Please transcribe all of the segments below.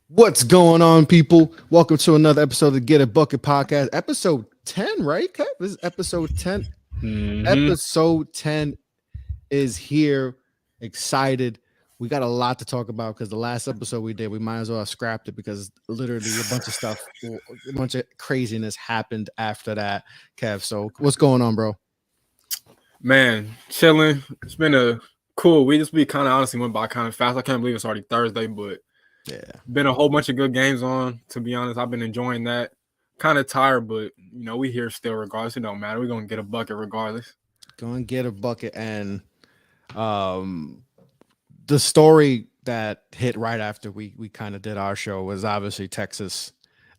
What's going on, people? Welcome to another episode of the Get a Bucket podcast, episode 10, right, Kev? This is episode 10. Hmm. Episode 10 is here. Excited. We got a lot to talk about because the last episode we did, we might as well have scrapped it because literally a bunch of stuff, a bunch of craziness happened after that, Kev. So, what's going on, bro? Man, chilling. It's been a cool week. This week kind of honestly went by kind of fast. I can't believe it's already Thursday, but Yeah. been a whole bunch of good games on. To be honest, I've been enjoying that. Kind of tired, but we here still regardless. It don't matter. We're gonna get a bucket regardless. Go and get a bucket. And um, the story that hit right after we kind of did our show was obviously Texas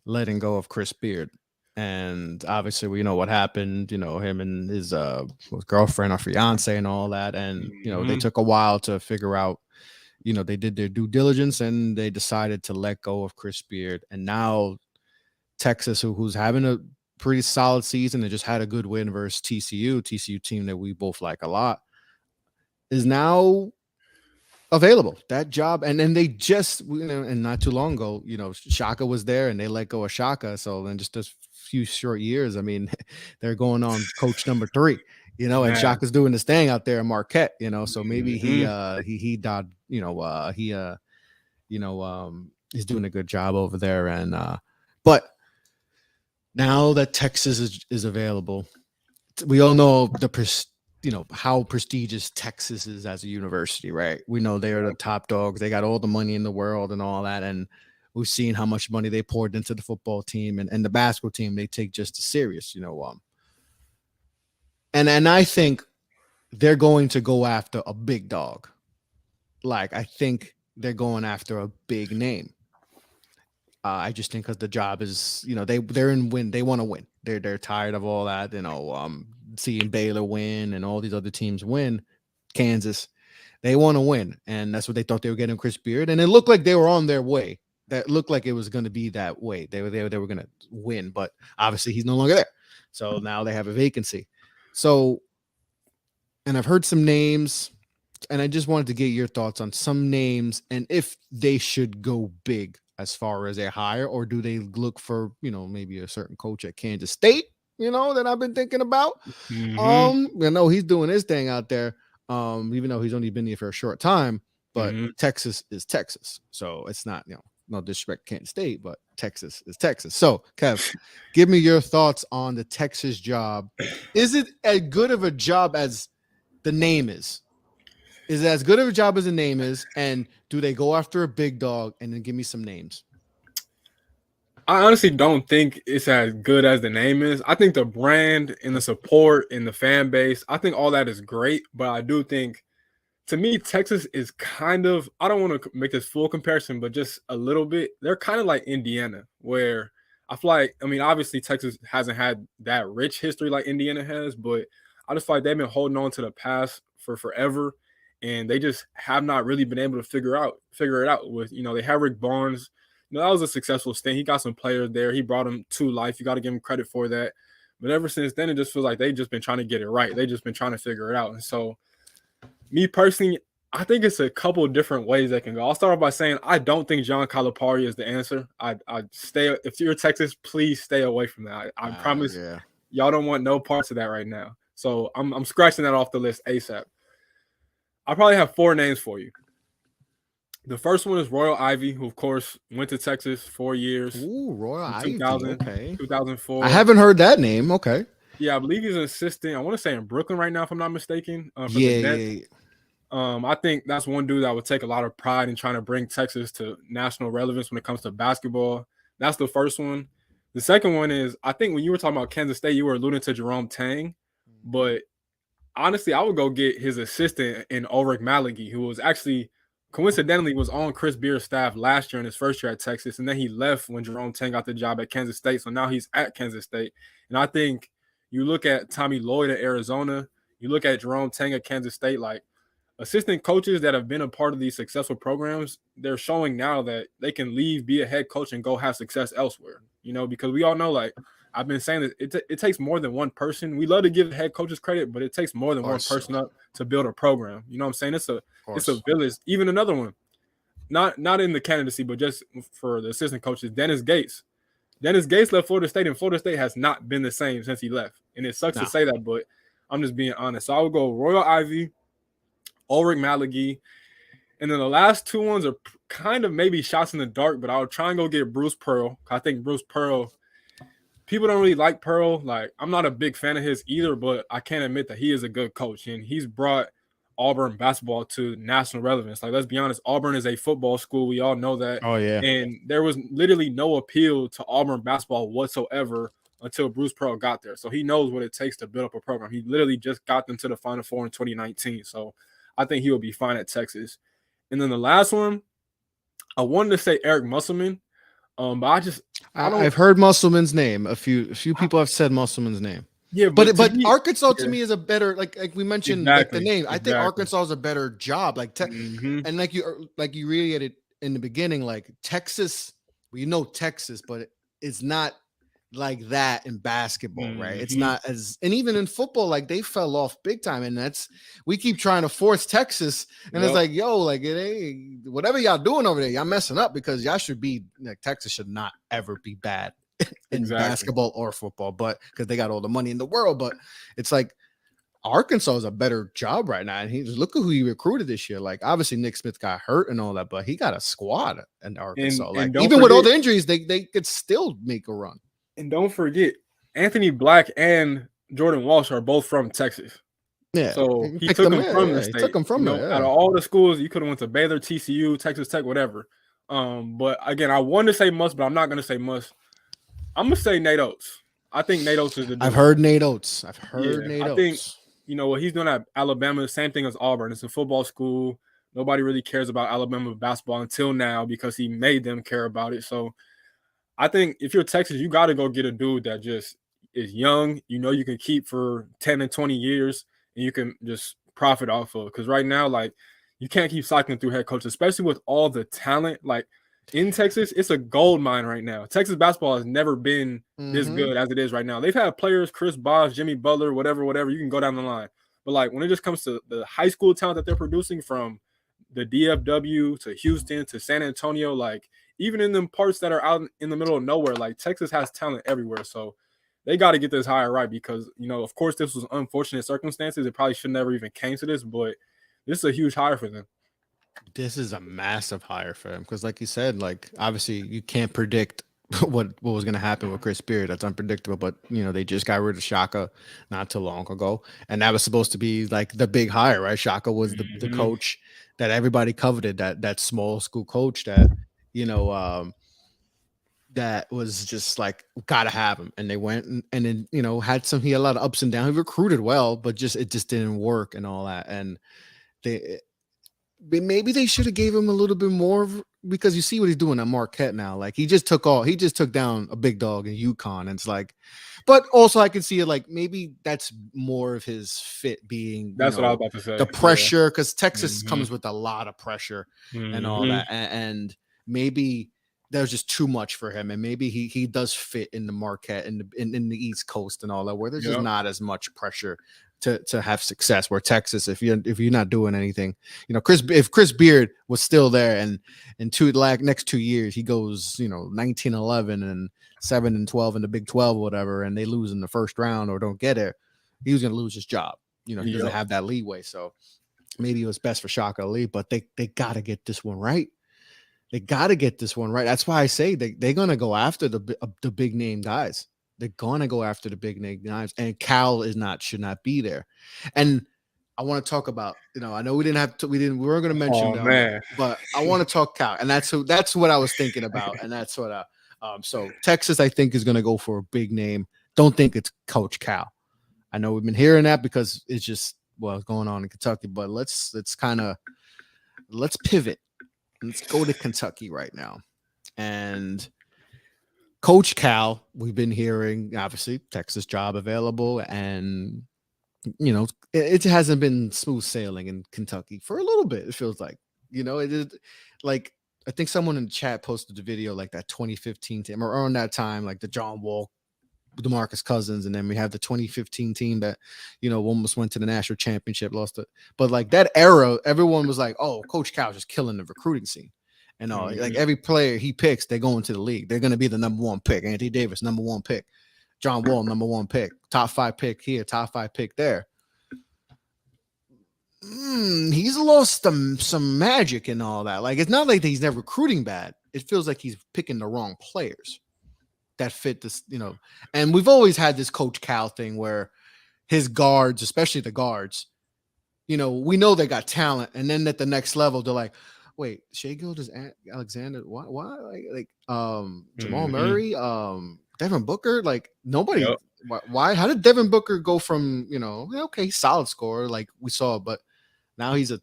letting go of Chris Beard. And obviously we know what happened, him and his girlfriend or fiance and all that. And, they Hmm. took a while to figure out, they did their due diligence and they decided to let go of Chris Beard. And now Texas, who's having a pretty solid season and just had a good win versus TCU team that we both like a lot, is now available that job. And then they just and not too long ago, Shaka was there and they let go of Shaka. So then just a few short years, I mean, they're going on coach number 3, and Man. Shaka's doing this thing out there in Marquette, so maybe he Hmm. he died, he he's doing a good job over there. And but now that Texas is available, we all know how prestigious Texas is as a university, right? We know they're the top dogs. They got all the money in the world and all that. And we've seen how much money they poured into the football team and the basketball team. They take just as serious, and I think they're going to go after a big dog. Like, I think they're going after a big name. I just think because the job is, they're in win. They want to win. They're tired of all that, seeing Baylor win and all these other teams win. Kansas, they want to win, and that's what they thought they were getting Chris Beard, and it looked like they were on their way. That looked like it was going to be that way. They were going to win, but obviously he's no longer there. So now they have a vacancy. So, and I've heard some names, and I just wanted to get your thoughts on some names and if they should go big as far as a hire, or do they look for, maybe a certain coach at Kansas State, that I've been thinking about. Hmm. I know he's doing his thing out there, even though he's only been here for a short time, but Hmm. Texas is Texas. So it's not, no disrespect to Kansas State, but Texas is Texas. So, Kev, give me your thoughts on the Texas job. Is it as good of a job as the name is? Is it as good of a job as the name is? And do they go after a big dog? And then give me some names. I honestly don't think it's as good as the name is. I think the brand and the support and the fan base, I think all that is great, but I do think to me, Texas is kind of, I don't want to make this full comparison, but just a little bit. They're kind of like Indiana, where I feel like, I mean, obviously Texas hasn't had that rich history like Indiana has, but I just feel like they've been holding on to the past for forever. And they just have not really been able to figure it out with, they have Rick Barnes. That was a successful stint. He got some players there. He brought them to life. You got to give him credit for that. But ever since then, it just feels like they've just been trying to get it right. They've just been trying to figure it out. And so me personally, I think it's a couple of different ways that can go. I'll start off by saying I don't think John Calipari is the answer. I stay if you're Texas, please stay away from that. I promise Yeah. y'all don't want no parts of that right now. So I'm scratching that off the list ASAP. I probably have 4 names for you. The first one is Royal Ivy, who of course went to Texas 4 years Ooh, Royal from Ivy. 2000, Okay. I 2004. haven't heard that name. Okay. Yeah, I believe he's an assistant. I want to say in Brooklyn right now, if I'm not mistaken, for the Yeah, Nets. yeah, I think that's one dude that would take a lot of pride in trying to bring Texas to national relevance when it comes to basketball. That's the first one. The second one is I think when you were talking about Kansas State, you were alluding to Jerome Tang, but honestly, I would go get his assistant in Ulrich Malagi, who was actually coincidentally was on Chris Beard's staff last year in his first year at Texas, and then he left when Jerome Tang got the job at Kansas State. So now he's at Kansas State, and I think you look at Tommy Lloyd at Arizona, you look at Jerome Tang at Kansas State, like assistant coaches that have been a part of these successful programs, they're showing now that they can leave, be a head coach, and go have success elsewhere. Because we all know, like I've been saying, that it takes more than one person. We love to give head coaches credit, but it takes more of than one course. person up to build a program. You know what I'm saying? It's Of a course. village. Even another one, not in the candidacy, but just for the assistant coaches, Dennis Gates. Dennis Gates left Florida State, and Florida State has not been the same since he left. And it sucks to No. say that, but I'm just being honest. So I would go Royal Ivy, Ulrich Malagi, and then the last two ones are kind of maybe shots in the dark, but I would try and go get Bruce Pearl. I think Bruce Pearl, people don't really like Pearl. Like, I'm not a big fan of his either, but I can't admit that he is a good coach, and he's brought Auburn basketball to national relevance. Like, let's be honest, Auburn is a football school. We all know that. Oh yeah. And there was literally no appeal to Auburn basketball whatsoever until Bruce Pearl got there. So he knows what it takes to build up a program. He literally just got them to the Final Four in 2019. So I think he will be fine at Texas. And then the last one, I wanted to say Eric Musselman, but I've heard Musselman's name. A few people have said Musselman's name. Yeah, but me, Arkansas to me is a better, like we mentioned, like the name. I think Arkansas is a better job. Like and like you reiterated in the beginning, like Texas. Well, Texas, but it's not like that in basketball, right? It's not as, and even in football, like they fell off big time. And we keep trying to force Texas, and it's like, yo, like it ain't, whatever y'all doing over there, y'all messing up, because y'all should be like, Texas should not ever be bad in basketball or football, but because they got all the money in the world. But it's like Arkansas is a better job right now, and look at who he recruited this year. Like, obviously Nick Smith got hurt and all that, but he got a squad in Arkansas. And even with all the injuries, they could still make a run. And don't forget, Anthony Black and Jordan Walsh are both from Texas. Yeah, so he took them from the state. He took them from there. Out of all the schools, you could have went to Baylor, TCU, Texas Tech, whatever. But again, I wanted to say Muss, but I'm not going to say Muss. I'm gonna say Nate Oates. I think Nate Oates is the dude. I've heard Nate Oates. I think what he's doing at Alabama, same thing as Auburn. It's a football school. Nobody really cares about Alabama basketball until now, because he made them care about it. So I think if you're Texas, you got to go get a dude that just is young. You can keep for 10 and 20 years, and you can just profit off of. Because right now, like, you can't keep cycling through head coaches, especially with all the talent. Like, in Texas, it's a gold mine right now. Texas basketball has never been this good as it is right now. They've had players, Chris Bosh, Jimmy Butler, whatever. You can go down the line. But, like, when it just comes to the high school talent that they're producing, from the DFW to Houston to San Antonio, like, even in them parts that are out in the middle of nowhere, like, Texas has talent everywhere. So they got to get this hire right, because, of course, this was unfortunate circumstances. It probably should never even came to this, but this is a huge hire for them. This is a massive hire for him, because, like you said, like, obviously you can't predict what was going to happen with Chris Beard. That's unpredictable. But they just got rid of Shaka not too long ago, and that was supposed to be like the big hire, right? Shaka was the coach that everybody coveted, that small school coach that that was just like, gotta have him. And they went and then he had a lot of ups and downs. He recruited well, but it just didn't work and all that. And maybe they should have gave him a little bit more, because you see what he's doing at Marquette now. Like, he just took down a big dog in UConn. And it's like, but also I can see it like, maybe that's more of his fit being, that's what I was about to say, the pressure, because Texas comes with a lot of pressure and all that. And maybe that was just too much for him. And maybe he does fit in the Marquette in the East Coast and all that, where there's just not as much pressure to have success. Where Texas, if you're not doing anything, if Chris Beard was still there, and in next 2 years he goes 19-11 and 7-12 in the Big 12 or whatever, and they lose in the first round or don't get it, he was going to lose his job. He doesn't have that leeway. So maybe it was best for Shaka Ali, but they got to get this one right. They got to get this one right. That's why I say they're going to go after the big name guys. They're going to go after the big name guys, and Cal should not be there. And I want to talk about, I know we weren't going to mention them, but I want to talk Cal, and that's what I was thinking about. And that's what so Texas, I think, is going to go for a big name. Don't think it's Coach Cal. I know we've been hearing that because it's just what's going on in Kentucky, but let's pivot. Let's go to Kentucky right now. And Coach Cal, we've been hearing, obviously, Texas job available, and it hasn't been smooth sailing in Kentucky for a little bit. It feels like, it is like, I think someone in the chat posted the video, like that 2015 team, or around that time, like the John Wall, DeMarcus Cousins, and then we have the 2015 team that almost went to the national championship, lost it. But like that era, everyone was like, "Oh, Coach Cal just killing the recruiting scene," and all. Like Mhm. every player he picks, they go into the league. They're going to be the number one pick. Anthony Davis, number one pick. John Wall, number one pick. Top 5 pick here, top 5 pick there. He's lost some magic and all that. Like it's not like he's never recruiting bad. It feels like he's picking the wrong players that fit this, And we've always had this Coach Cal thing where his guards, especially the guards, we know they got talent, and then at the next level, they're like, wait, Shea Gilgeous Alexander, why, Jamal Mhm. Murray, Devin Booker, like nobody. Yep. Why? How did Devin Booker go from okay, solid scorer like we saw, but now he's a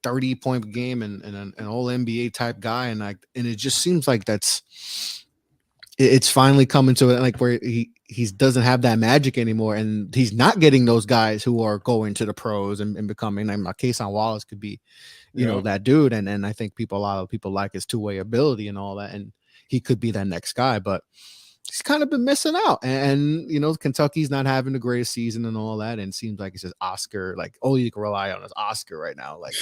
30-point game and an all NBA type guy, and it just seems like it's finally coming to it, like where he doesn't have that magic anymore, and he's not getting those guys who are going to the pros and becoming. Like Kason Wallace could be, Yep. that dude, and I think a lot of people like his 2-way ability and all that, and he could be that next guy, but he's kind of been missing out. And Kentucky's not having the greatest season and all that, and it seems like it's just Oscar, like all you can rely on is Oscar right now. Like,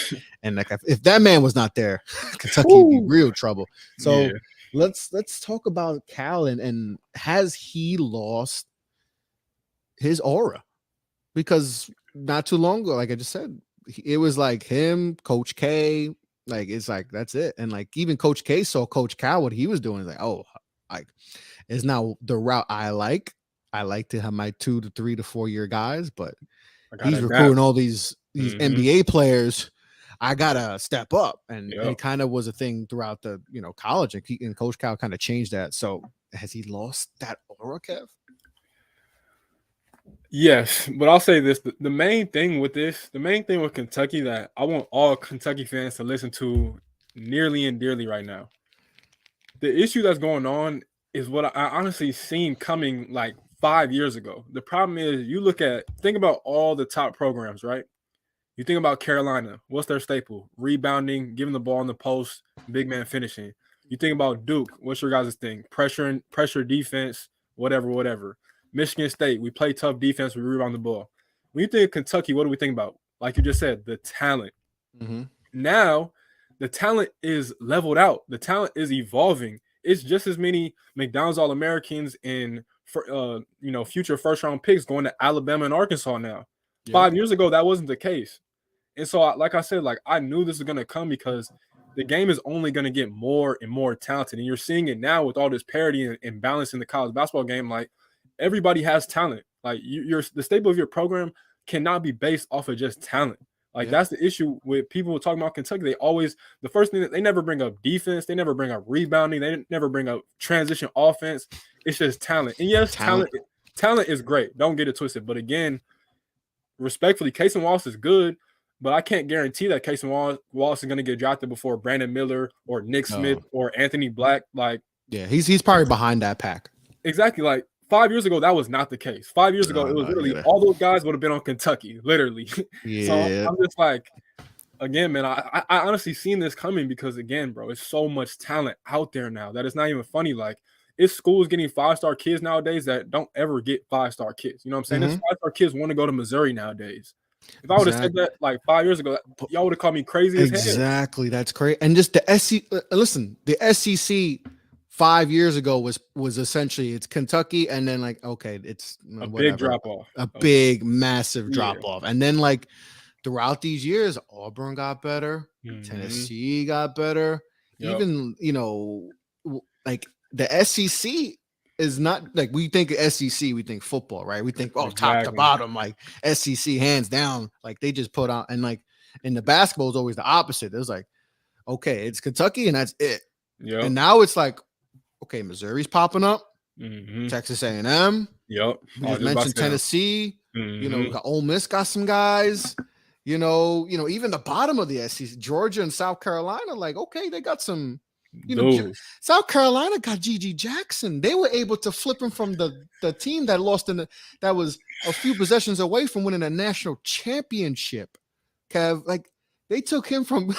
and like if that man was not there, Kentucky would be real trouble. So Yeah. let's talk about Cal and has he lost his aura? Because not too long ago, like I just said, it was like him, Coach K, like it's like that's it. And like even Coach K saw Coach Cal, what he was doing is like, oh, like is now the route I like. I like to have my 2 to 3 to 4 year guys, but he's recruiting all these NBA players. I gotta step up, and it kind of was a thing throughout the college, and Coach Cal kind of changed that. So has he lost that aura, Kev? Yes, but I'll say this: the main thing with Kentucky that I want all Kentucky fans to listen to nearly and dearly right now. The issue that's going on is what I honestly seen coming like 5 years ago. The problem is think about all the top programs, right? You think about Carolina, what's their staple? Rebounding, giving the ball in the post, big man finishing. You think about Duke, what's your guys' thing? Pressure defense, whatever. Michigan State, we play tough defense, we rebound the ball. When you think of Kentucky, what do we think about? Like you just said, the talent. Mm-hmm. Now, the talent is leveled out. The talent is evolving. It's just as many McDonald's All-Americans and future first-round picks going to Alabama and Arkansas now. Yep. 5 years ago, that wasn't the case. And so, like I said, like I knew this was going to come because the game is only going to get more and more talented. And you're seeing it now with all this parity and balance in the college basketball game. Like everybody has talent. Like the staple of your program cannot be based off of just talent. Like that's the issue with people talking about Kentucky. They always, the first thing that they never bring up defense. They never bring up rebounding. They never bring up transition offense. It's just talent. And yes, talent is great. Don't get it twisted. But again, respectfully, Kason Wallace is good. But I can't guarantee that Kason Wallace is going to get drafted before Brandon Miller or Nick Smith or Anthony Black. Like, yeah, he's probably behind that pack. Exactly. Like 5 years ago, that was not the case. 5 years ago, it was literally all those guys would have been on Kentucky, literally. Yeah. So I'm just like, again, man, I honestly seen this coming because, again, bro, it's so much talent out there now that it's not even funny. Like, it's schools getting 5-star kids nowadays that don't ever get 5-star kids. You know what I'm saying? It's 5-star kids want to go to Missouri nowadays. If I would have said that like 5 years ago, y'all would have called me crazy as hell. Exactly. That's crazy. And just the SEC, listen, the SEC 5 years ago was essentially it's Kentucky, and then like, okay, it's a big drop off. A big, massive drop off. And then like throughout these years, Auburn got better, Tennessee got better. Even, like the SEC is not like we think SEC, we think football, right? We think top to bottom, like SEC hands down, like they just put out, and like in the basketball is always the opposite. It was like, okay, it's Kentucky and that's it. And now it's like, okay, Missouri's popping up, Texas A&M. Yep. We just mentioned Tennessee. We got Ole Miss got some guys. Even the bottom of the SEC, Georgia and South Carolina, like, okay, they got some. South Carolina got G.G. Jackson. They were able to flip him from the team that lost that was a few possessions away from winning a national championship. Kev, like they took him from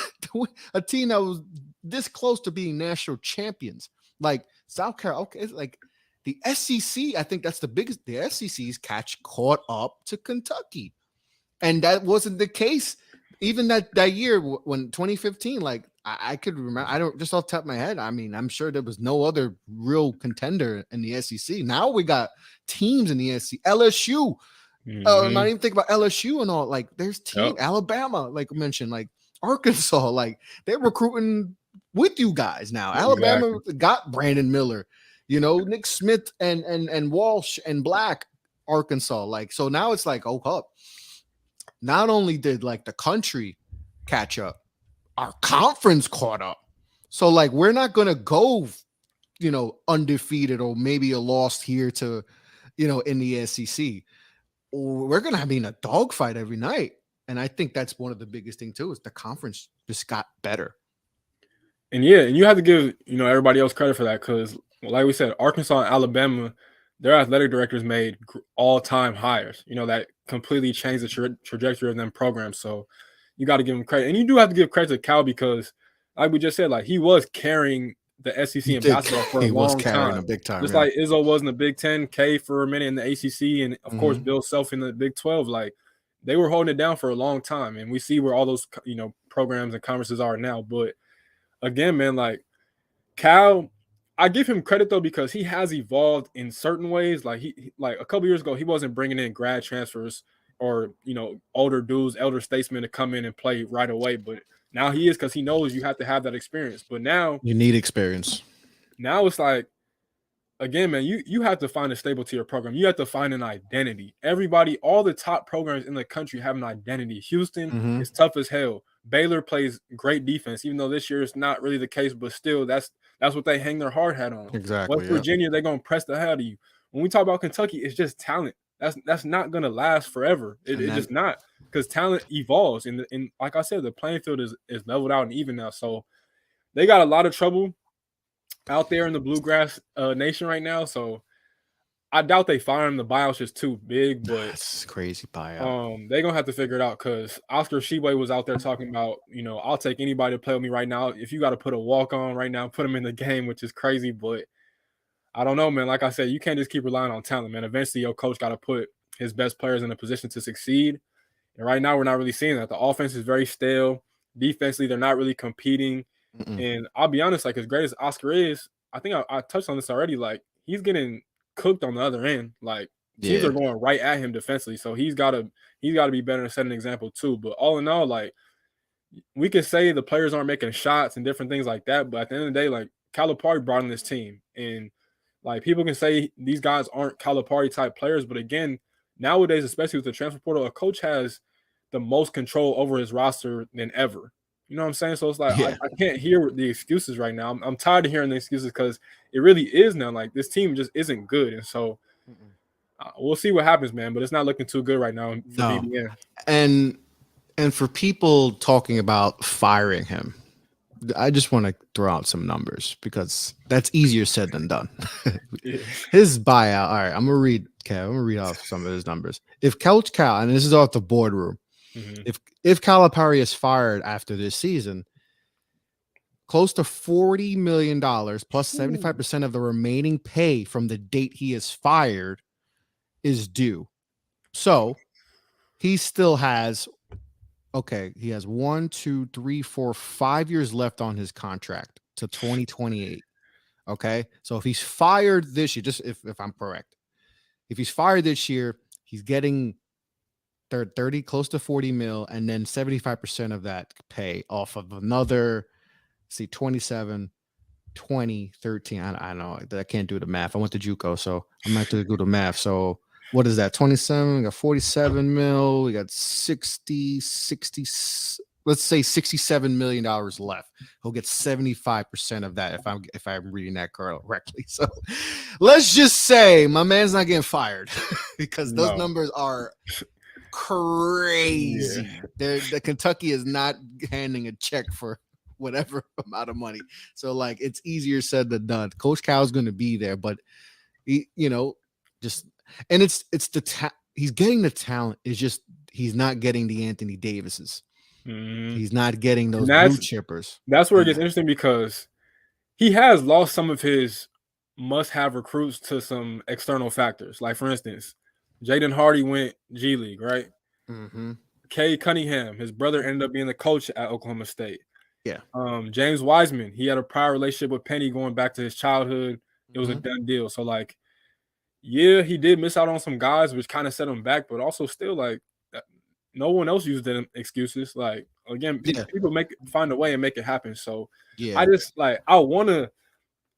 a team that was this close to being national champions. Like South Carolina, okay, it's like the SEC. I think that's the biggest. The SEC's caught up to Kentucky, and that wasn't the case. Even that year when 2015, like I could remember. I don't just off the top of my head. I mean, I'm sure there was no other real contender in the SEC. Now we got teams in the SEC. LSU. I'm not Mm-hmm. even thinking about LSU and all. Like, there's team Yep. Alabama, like I mentioned, like Arkansas. Like they're recruiting with you guys now. Alabama Exactly. got Brandon Miller, Nick Smith and Walsh and Black. Arkansas. Like so now it's like, oh, up. Not only did like the country catch up, our conference caught up. So like we're not gonna go, undefeated or maybe a loss here to, in the SEC. We're gonna be in a dogfight every night. And I think that's one of the biggest thing too, is the conference just got better. And yeah, and you have to give everybody else credit for that because, like we said, Arkansas and Alabama, their athletic directors made all-time hires. That completely changed the trajectory of them programs. So you got to give them credit, and you do have to give credit to Cal because, like we just said, like he was carrying the SEC He in did. basketball for a He was long carrying a time, big time. just Yeah. like Izzo was in the Big Ten, K for a minute in the ACC, and of course Bill Self in the Big 12. Like they were holding it down for a long time, and we see where all those programs and conferences are now, but again, man, like Cal, I give him credit though because he has evolved in certain ways. Like like a couple years ago, he wasn't bringing in grad transfers or older dudes, elder statesmen to come in and play right away. But now he is because he knows you have to have that experience. But You need experience. now it's like again, man, you have to find a stable to your program. You have to find an identity. Everybody, all the top programs in the country have an identity. Houston is tough as hell. Baylor plays great defense, even though this year it's not really the case, but still that's what they hang their hard hat on. Exactly. West Yeah. Virginia, they're gonna press the hell out of you. When we talk about Kentucky, it's just talent. That's not gonna last forever. It just not because talent evolves. And like I said, the playing field is leveled out and even now. So they got a lot of trouble out there in the bluegrass nation right now. So I doubt they fire him. The buyout's just too big, but That's crazy buyout. they're gonna have to figure it out because Oscar Sheboy was out there talking about, I'll take anybody to play with me right now. If you got to put a walk on right now, put him in the game, which is crazy. But I don't know, man. Like I said, you can't just keep relying on talent, man. Eventually, your coach got to put his best players in a position to succeed. And right now, we're not really seeing that. The offense is very stale. Defensively, they're not really competing. And I'll be honest, like as great as Oscar is, I think I touched on this already. Like he's getting cooked on the other end. Like teams are going right at him defensively, so he's got to be better and set an example too. But all in all, like we can say the players aren't making shots and different things like that, but at the end of the day, like Calipari brought in this team, and like people can say these guys aren't Calipari type players, but again, nowadays, especially with the transfer portal, a coach has the most control over his roster than ever. You know what I'm saying? So it's like I can't hear the excuses right now. I'm tired of hearing the excuses because it really is now. Like this team just isn't good, and so we'll see what happens, man. But it's not looking too good right now for BBN. And for people talking about firing him, I just want to throw out some numbers because that's easier said than done. Yeah. His buyout. All right, I'm gonna read. Okay, I'm gonna read off some of his numbers. If Coach Cal, and this is off the boardroom, if Calipari is fired after this season, close to $40 million plus 75% of the remaining pay from the date he is fired is due. So he still has. Okay, he has 1, 2, 3, 4, 5 years left on his contract to 2028. Okay, so if he's fired this year, just if I'm correct, if he's fired this year, he's getting 30, close to 40 mil, and then 75% of that pay off of another, see, 27, 20, 13. I don't know. I can't do the math. I went to JUCO, so I'm gonna have to do the math. So what is that? 27, we got 47 mil, we got 60, let's say $67 million left. He'll get 75% of that if I'm reading that correctly. So let's just say my man's not getting fired because those numbers are crazy. Yeah. The Kentucky is not handing a check for whatever amount of money. So like it's easier said than done. Coach Cal's going to be there, but he, just and it's the he's getting the talent. It's just he's not getting the Anthony Davises. He's not getting those blue chippers. That's where it gets interesting because he has lost some of his must-have recruits to some external factors. Like for instance, Jaden Hardy went G League, right? Kay Cunningham, his brother ended up being the coach at Oklahoma State. Yeah. James Wiseman, he had a prior relationship with Penny going back to his childhood. It was a Hmm. done deal. So like, yeah, he did miss out on some guys, which kind of set him back, but also still like no one else used them excuses. Like again, Yeah. people find a way and make it happen. So I Yeah. just like I want to.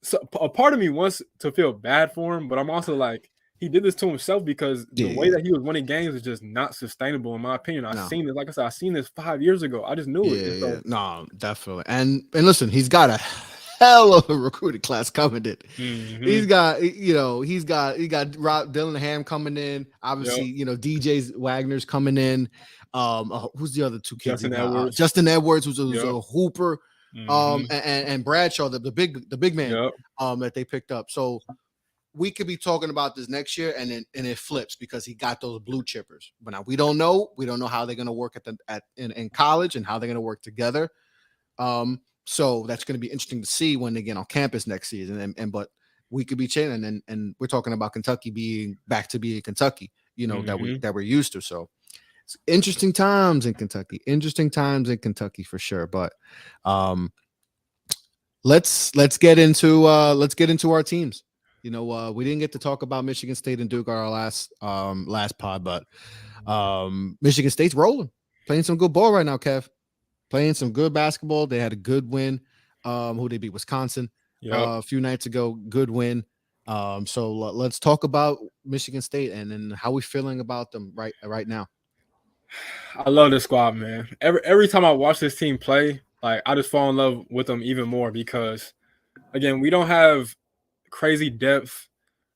So a part of me wants to feel bad for him, but I'm also like he did this to himself because the Yeah. way Yeah. that he was winning games is just not sustainable in my opinion. I No. seen it, like I said, I seen this 5 years ago. I just knew it, Yeah. and Yeah. so No, definitely. And listen, he's got a hell of a recruiting class coming in. He's mhm, got, he got Rob Dillingham coming in. Obviously, yep, DJ's Wagner's coming in. Who's the other two kids? He Justin got Edwards, Justin Edwards, who's yep, a hooper. mhm, And Bradshaw, the big man, yep. that they picked up. So we could be talking about this next year, and it flips because he got those blue chippers. But now we don't know. We don't know how they're going to work in college and how they're going to work together. So that's going to be interesting to see when they get on campus next season. But we could be chilling, and we're talking about Kentucky being back to being Kentucky, Mhm. that we're used to. So it's interesting times in Kentucky. Interesting times in Kentucky for sure. But let's get into our teams. We didn't get to talk about Michigan State and Duke our last pod, but Michigan State's rolling, playing some good ball right now, Kev. Playing some good basketball. They had a good win. Who they beat? Wisconsin Yep. a few nights ago. Good win. So let's talk about Michigan State and then how we feeling about them right now. I love this squad, man. Every time I watch this team play, like I just fall in love with them even more because again, we don't have crazy depth.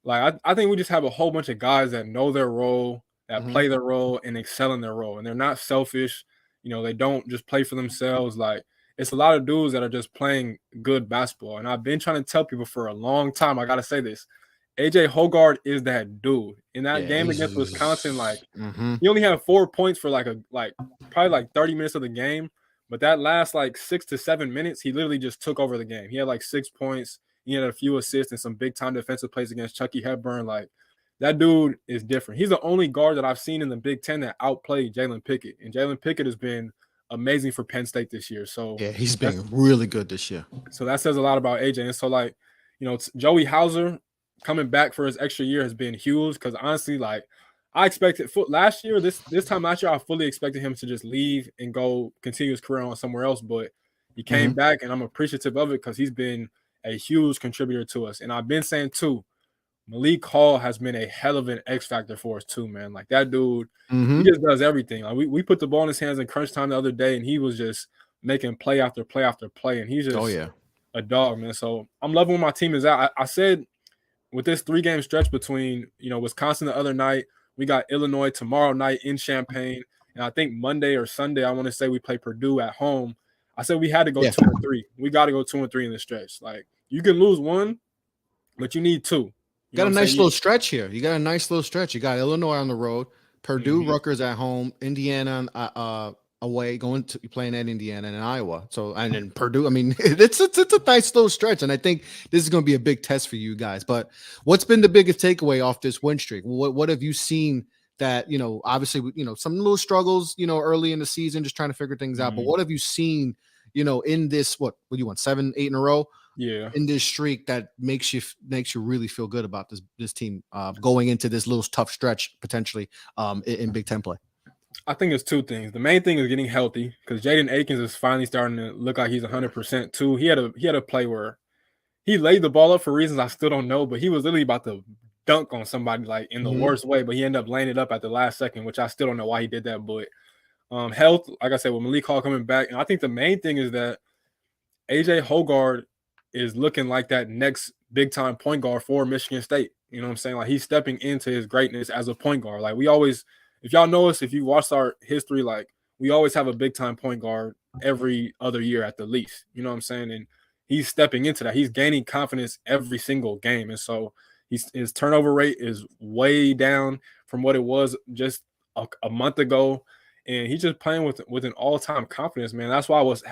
Like I think we just have a whole bunch of guys that know their role, that Hmm. play their role and excel in their role. And they're not selfish. They don't just play for themselves. Like it's a lot of dudes that are just playing good basketball. And I've been trying to tell people for a long time, I gotta say this. AJ Hogard is that dude. In that Yeah, game against Wisconsin, like hmm. he only had 4 points for like probably like 30 minutes of the game. But that last like 6 to 7 minutes, he literally just took over the game. He had like 6 points. He had a few assists and some big time defensive plays against Chucky Hepburn. Like that dude is different. He's the only guard that I've seen in the Big Ten that outplayed Jalen Pickett. And Jalen Pickett has been amazing for Penn State this year. So Yeah, he's that's been really good this year. so that says a lot about AJ. And so like, Joey Hauser coming back for his extra year has been huge because honestly, like I expected last year, this time last year, I fully expected him to just leave and go continue his career on somewhere else. But he came Hmm. back and I'm appreciative of it because he's been a huge contributor to us. And I've been saying too, Malik Hall has been a hell of an X factor for us too, man. Like that dude, he Hmm. just does everything. Like we put the ball in his hands in crunch time the other day, and he was just making play after play after play, and he's Oh just yeah. a dog, man. So I'm loving where my team is at. I said with this 3 game stretch between Wisconsin the other night, we got Illinois tomorrow night in Champaign, and I think Monday or Sunday I want to say we play Purdue at home. I said we had to go Yeah. 2-3. We got to go 2-3 in the stretch. Like you can lose one, but you need two. You know Got what a I'm nice saying? little stretch here. You got a nice little stretch. You got Illinois on the road, Purdue, Mhm. Rutgers at home, Indiana away, going to playing at Indiana and Iowa. So and then Purdue. I mean, it's a nice little stretch, and I think this is going to be a big test for you guys. But what's been the biggest takeaway off this win streak? What have you seen that obviously some little struggles early in the season, just trying to figure things out. But Mhm. what have you seen in this what do you want 7, 8 in a row? Yeah. In this streak that makes you really feel good about this team going into this little tough stretch potentially in Big Ten play. I think it's two things. The main thing is getting healthy because Jaden Akins is finally starting to look like he's 100% too. He had a play where he laid the ball up for reasons I still don't know, but he was literally about to dunk on somebody like in the Hmm. worst way, but he ended up laying it up at the last second, which I still don't know why he did that. But health, like I said, with Malik Hall coming back, and I think the main thing is that AJ Hogard is looking like that next big time point guard for Michigan State. You know what I'm saying? Like he's stepping into his greatness as a point guard. Like we always, if y'all know us, if you watched our history, like we always have a big time point guard every other year at the least. You know what I'm saying? And he's stepping into that. He's gaining confidence every single game. And so his turnover rate is way down from what it was just a month ago, and he's just playing with an all time confidence, man. That's why I was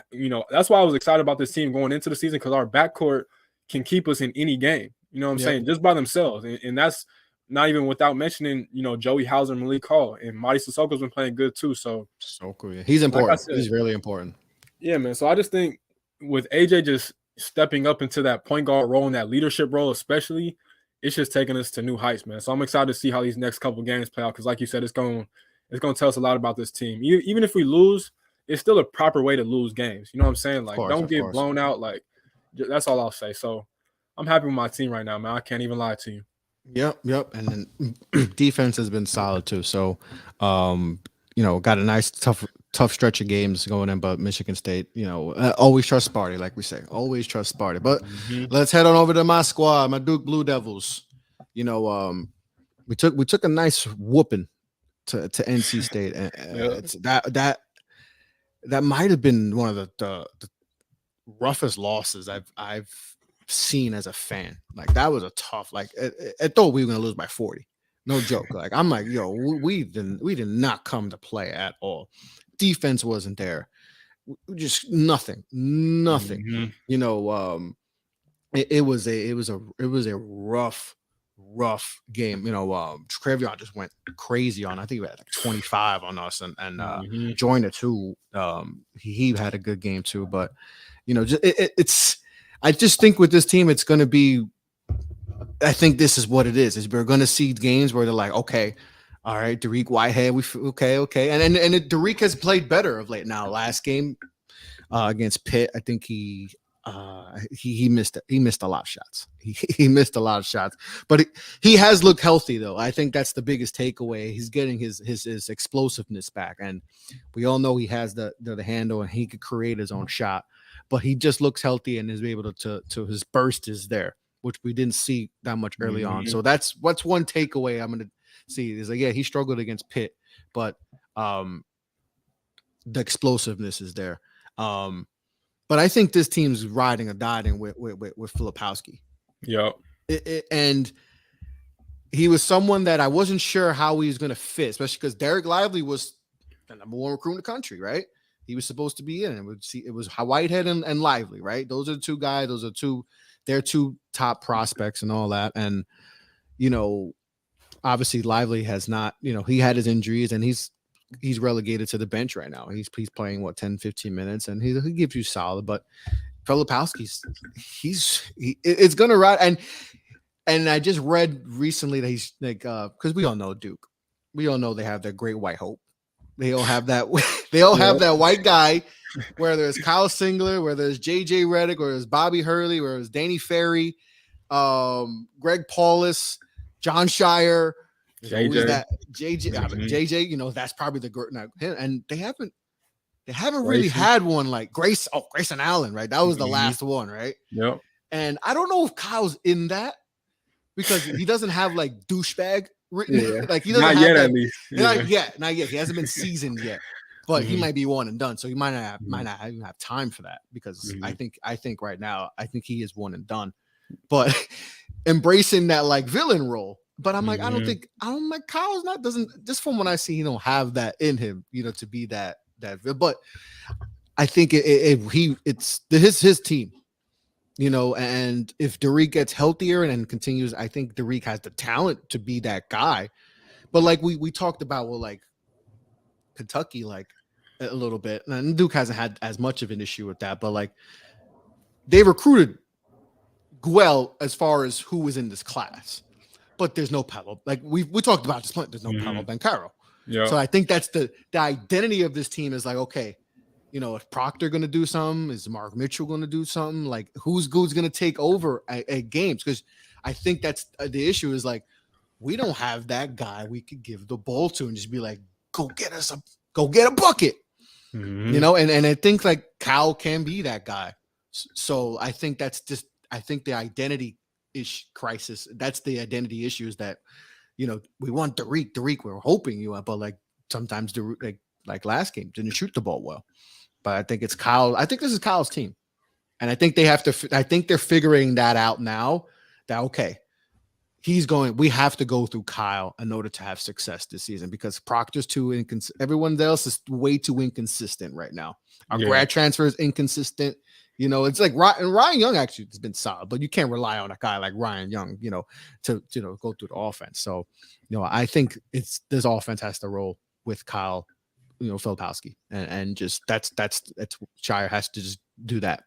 excited about this team going into the season because our backcourt can keep us in any game. You know what I'm Yep. saying? Just by themselves, and that's not even without mentioning Joey Hauser, Malik Hall, and Marty Sissoko's been playing good too. So So cool. Yeah. He's like I important. said, He's really important. yeah, man. So I just think with AJ just stepping up into that point guard role and that leadership role, especially, it's just taking us to new heights, man. So I'm excited to see how these next couple games play out because, like you said, it's going to tell us a lot about this team. Even if we lose, it's still a proper way to lose games. You know what I'm saying? Like, don't Of get course. blown out. Like, that's all I'll say. So I'm happy with my team right now, man. I can't even lie to you. Yep. And then defense has been solid too. So, got a nice tough stretch of games going in, but Michigan State, always trust Sparty, like we say, always trust Sparty. But let's head on over to my squad, my Duke Blue Devils. We took a nice whooping to NC State, and it's that might have been one of the roughest losses I've seen as a fan. Like that was a tough. Like I thought we were gonna lose by 40. No joke. Like I'm like, yo, we did not come to play at all. Defense wasn't there. Just nothing. It was a rough game. Trevion just went crazy on. I think he had like 25 on us, and Joyner too. He had a good game too, but it's. I just think with this team, it's going to be. I think this is what it is. Is we're going to see games where they're like, okay, all right, Dariq Whitehead, okay, and Dariq has played better of late. Now, last game against Pitt, I think he missed a lot of shots. He missed a lot of shots, but he has looked healthy though. I think that's the biggest takeaway. He's getting his explosiveness back, and we all know he has the handle and he could create his own shot. But he just looks healthy and is able to his burst is there, which we didn't see that much early on. So that's one takeaway I'm going to see is like, yeah, he struggled against Pitt, but the explosiveness is there. But I think this team's riding or dying with Filipowski. Yeah. And he was someone that I wasn't sure how he was going to fit, especially because Derek Lively was the number one recruit in the country, right? He was supposed to be in it. It was Whitehead and Lively, right? Those are the two guys. They're two top prospects and all that. And, obviously Lively has not, he had his injuries and he's relegated to the bench right now. He's playing 10, 15 minutes and he gives you solid, but Filipowski's it's going to ride. And I just read recently that he's like, cause we all know Duke, we all know they have their great white hope. They all have that. They all have that white guy, whether it's Kyle Singler, whether it's JJ Redick, or it's Bobby Hurley, whether it's Danny Ferry, Greg Paulus, John Shire, JJ. JJ, that's probably the and they haven't really had one like Grayson Allen, right? That was the last one, right? Yep. And I don't know if Kyle's in that because he doesn't have like douchebag. Yeah. Like he doesn't not have yet, that, at least. Yeah. Not yet. He hasn't been seasoned yet, but he might be one and done. So he might not even have time for that because I think right now he is one and done. But embracing that like villain role. But I'm like, I don't like Kyle's doesn't just from when I see he don't have that in him, to be that. But I think it's his team. And if Dariq gets healthier and continues, I think Dariq has the talent to be that guy. But like we talked about, like Kentucky, like a little bit, and Duke hasn't had as much of an issue with that. But like they recruited well as far as who was in this class, but there's no Paolo. Like we talked about this point, there's no Paolo Banchero. Yeah. So I think that's the identity of this team is like, okay. Is Proctor going to do something? Is Mark Mitchell going to do something? Like, who's going to take over at games? Because I think that's the issue is like, we don't have that guy we could give the ball to and just be like, go get a bucket. And I think like Kyle can be that guy. So I think the identity crisis. That's the identity issues that, we want Dariq. We're hoping but like sometimes like last game didn't shoot the ball well. But I think it's Kyle. I think this is Kyle's team. And I think I think they're figuring that out now that, okay, we have to go through Kyle in order to have success this season because Proctor's too inconsistent. Everyone else is way too inconsistent right now. Our grad transfer is inconsistent. It's like Ryan Young actually has been solid, but you can't rely on a guy like Ryan Young, to go through the offense. So, I think this offense has to roll with Kyle. Filipowski and just that's Shire has to just do that.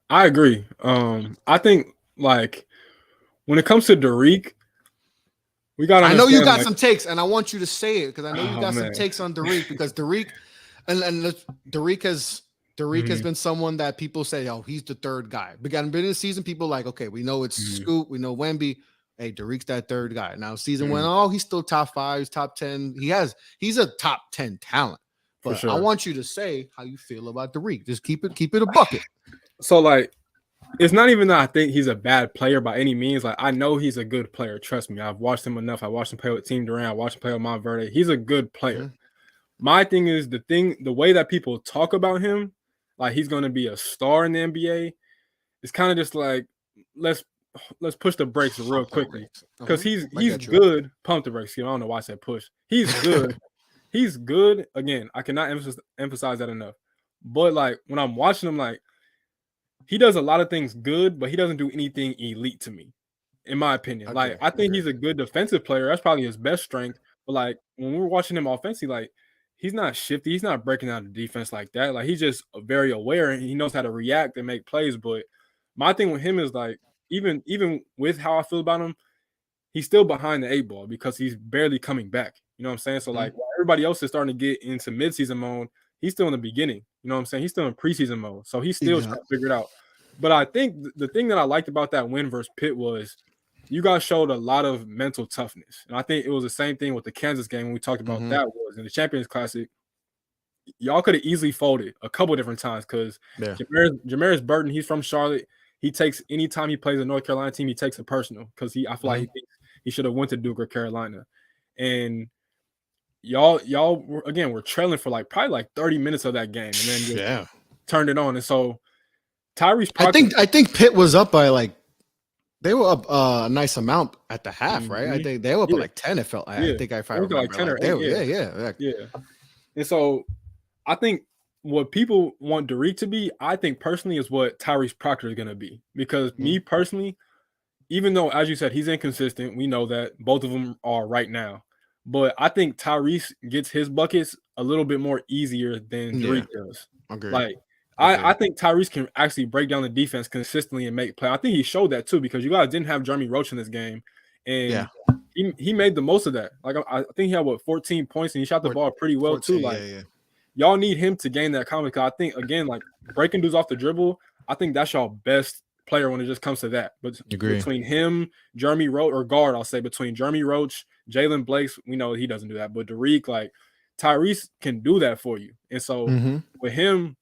I agree. I think like when it comes to Derek, we gotta I know you understand got like, some takes, and I want you to say it because I know you oh got some man, takes on Derek because Derek, Derek has Mhm, been someone that people say, oh, he's the third guy. Beginning of the season, people like, okay, we know it's mhm, Scoot, we know Wemby. Hey, Derek's that third guy. Now season went, mhm, oh, he's still top five, he's top 10. He's a top 10 talent. for But I sure. want you to say how you feel about Derek. Just keep it a bucket. So like it's not even that I think he's a bad player by any means. Like I know he's a good player. Trust me. I've watched him enough. I watched him play with Team Durant. I watched him play with Montverde. He's a good player. Mhm. My thing is the way that people talk about him, like he's gonna be a star in the NBA, it's kind of just like let's let's push the brakes real Pump the quickly. brakes. Because I he's get you. good. Pump the brakes. I don't know why I said push. He's good. He's good. Again, I cannot emphasize that enough. But like when I'm watching him, like he does a lot of things good, but he doesn't do anything elite to me, in my opinion. Like Agree. I think Agree. he's a good defensive player. That's probably his best strength. But like when we're watching him offensively, like he's not shifty. He's not breaking out of defense like that. Like he's just very aware and he knows how to react and make plays. But my thing with him is like even with how I feel about him, he's still behind the eight ball because he's barely coming back. You know what I'm saying? So Mhm. like while everybody else is starting to get into midseason mode, he's still in the beginning. You know what I'm saying? He's still in preseason mode. So he's still Yeah. trying to figure it out. But I think the thing that I liked about that win versus Pitt was you guys showed a lot of mental toughness. And I think it was the same thing with the Kansas game when we talked about Mhm. that was in the Champions Classic. Y'all could have easily folded a couple different times because Yeah. Jamaris Burton, he's from Charlotte. He takes anytime he plays a North Carolina team, he takes it personal because I feel like Mhm. he thinks he should have went to Duke or Carolina. And y'all were, again were trailing for like probably like 30 minutes of that game and then just Yeah. turned it on. And so Tyrese Proctor. I think Pitt was up by like they were up a nice amount at the half, right? I Mhm. think they were up by Yeah, like 10. It felt like I yeah. think if I It was like remember, 10 or like they 8, were, yeah. yeah. Yeah. And so I think what people want Derek to be, I think personally, is what Tyrese Proctor is gonna be. Because Mhm. me personally, even though as you said, he's inconsistent, we know that both of them are right now. But I think Tyrese gets his buckets a little bit more easier than Yeah. Derek does. Agree. Like I Agree. think Tyrese can actually break down the defense consistently and make play. I think he showed that too because you guys didn't have Jeremy Roach in this game, Yeah. and he made the most of that. Like I think he had what 14 points and he shot the ball pretty well too. 14. Like Yeah. Yeah. y'all need him to gain that confidence. 'Cause I think again, like breaking dudes off the dribble, I think that's y'all best player when it just comes to that. But Agree. between him, Jeremy Roach, or guard, I'll say between Jeremy Roach, Jalen Blakes, we know he doesn't do that. But Derek, like Tyrese can do that for you. And so Mhm. with him,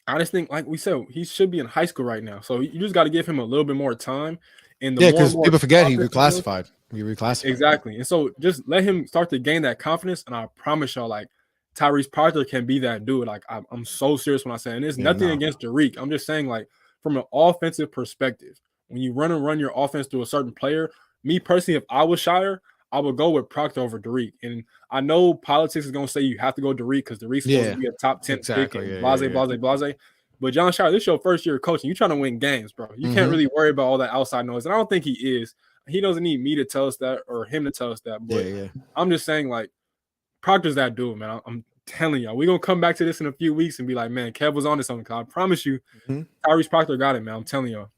I just think, like we said, he should be in high school right now. So you just got to give him a little bit more time. And the Yeah, more and because more people forget he confidence he builds, reclassified. He reclassified. exactly. And so just let him start to gain that confidence. And I promise y'all, like Tyrese Proctor can be that dude. Like I'm so serious when I say, and it's Yeah. nothing No. against Derek. I'm just saying, like from an offensive perspective, when you run your offense through a certain player, me personally, if I was Shire, I would go with Proctor over Derek. And I know politics is gonna say you have to go Derek because Derek's supposed Yeah. to be a top 10 pick Exactly. and Yeah. blase, Yeah. Yeah. blase, blase. But John Shire, this is your first year of coaching. You're trying to win games, bro. You can't Mhm. really worry about all that outside noise. And I don't think he is. He doesn't need me to tell us that or him to tell us that. Yeah. But Yeah. I'm just saying, like, Proctor's that dude, man. I'm telling y'all, we're gonna come back to this in a few weeks and be like, man, Kev was on to something. I promise you, Mhm. Tyrese Proctor got it, man. I'm telling y'all.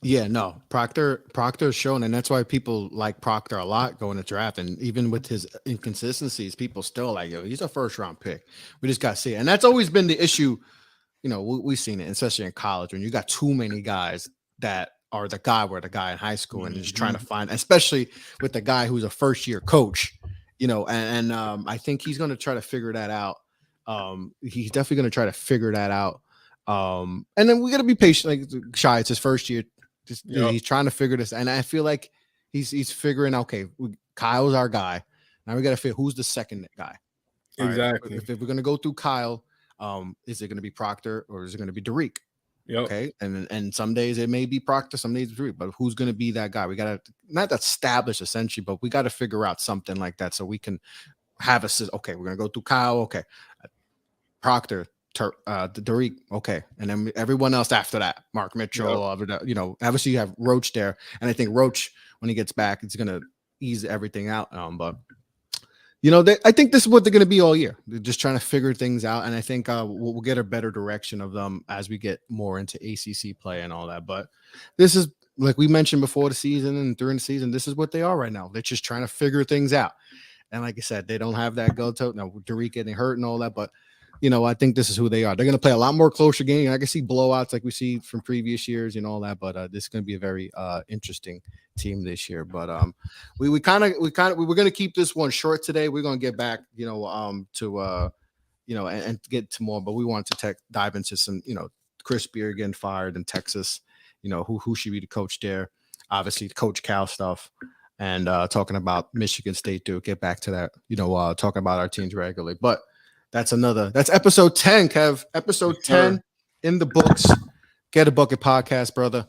Yeah, no, Proctor's shown, and that's why people like Proctor a lot going to draft. And even with his inconsistencies, people still like, yo, he's a first round pick. We just got to see it. And that's always been the issue. You know, we've seen it, especially in college, when you got too many guys that are the guy in high school, and just trying to Mhm. find, especially with the guy who's a first year coach, you know, I think he's going to try to figure that out. He's definitely going to try to figure that out. And then we got to be patient. Like Shy, it's his first year. Just Yep. he's trying to figure this, and I feel like he's figuring. Okay, Kyle's our guy. Now we got to figure who's the second guy. All right, Exactly. if we're gonna go through Kyle, is it gonna be Proctor or is it gonna be Derek? Yep. Okay, and some days it may be Proctor, some days it's Derek, but who's gonna be that guy? We gotta not establish essentially, but we got to figure out something like that so we can have okay, we're gonna go through Kyle. Okay, Proctor, Derek, okay, and then everyone else after that, Mark Yep. Mitchell, you know, obviously you have Roach there, and I think Roach when he gets back, it's gonna ease everything out. But I think this is what they're going to be all year. They're just trying to figure things out, and I think we'll get a better direction of them as we get more into ACC play and all that. But this is, like we mentioned before the season and during the season, this is what they are right now. They're just trying to figure things out. And like I said, they don't have that go-to. Now, Derek getting hurt and all that, but I think this is who they are. They're going to play a lot more closer game. I can see blowouts like we see from previous years and all that, but this is going to be a very interesting team this year. But we were going to keep this one short today. We're going to get back, to and get to more. But we wanted to dive into some, Chris Beard getting fired in Texas. Who should be the coach there? Obviously, Coach Cal stuff. And talking about Michigan State, to get back to that, talking about our teams regularly. But that's episode 10, Kev. Episode 10 in the books. Get a Bucket podcast, brother.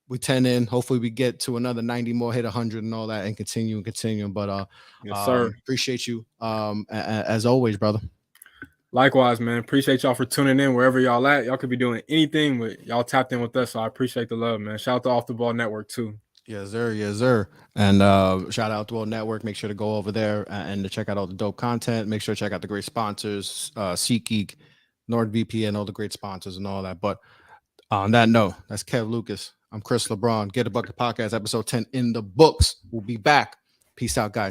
We 10 in. Hopefully we get to another 90 more, hit 100 and all that, and continue. But yes, sir. Appreciate you as always, brother. Likewise, man. Appreciate y'all for tuning in wherever y'all at. Y'all could be doing anything, but y'all tapped in with us, so I appreciate the love, man. Shout out to Off the Ball Network too. Yes, sir. And shout out to World Network. Make sure to go over there and to check out all the dope content. Make sure to check out the great sponsors, SeatGeek, NordVPN, all the great sponsors and all that. But on that note, that's Kev Lucas. I'm Chris LeBron. Get a Bucket podcast, episode 10 in the books. We'll be back. Peace out, guys.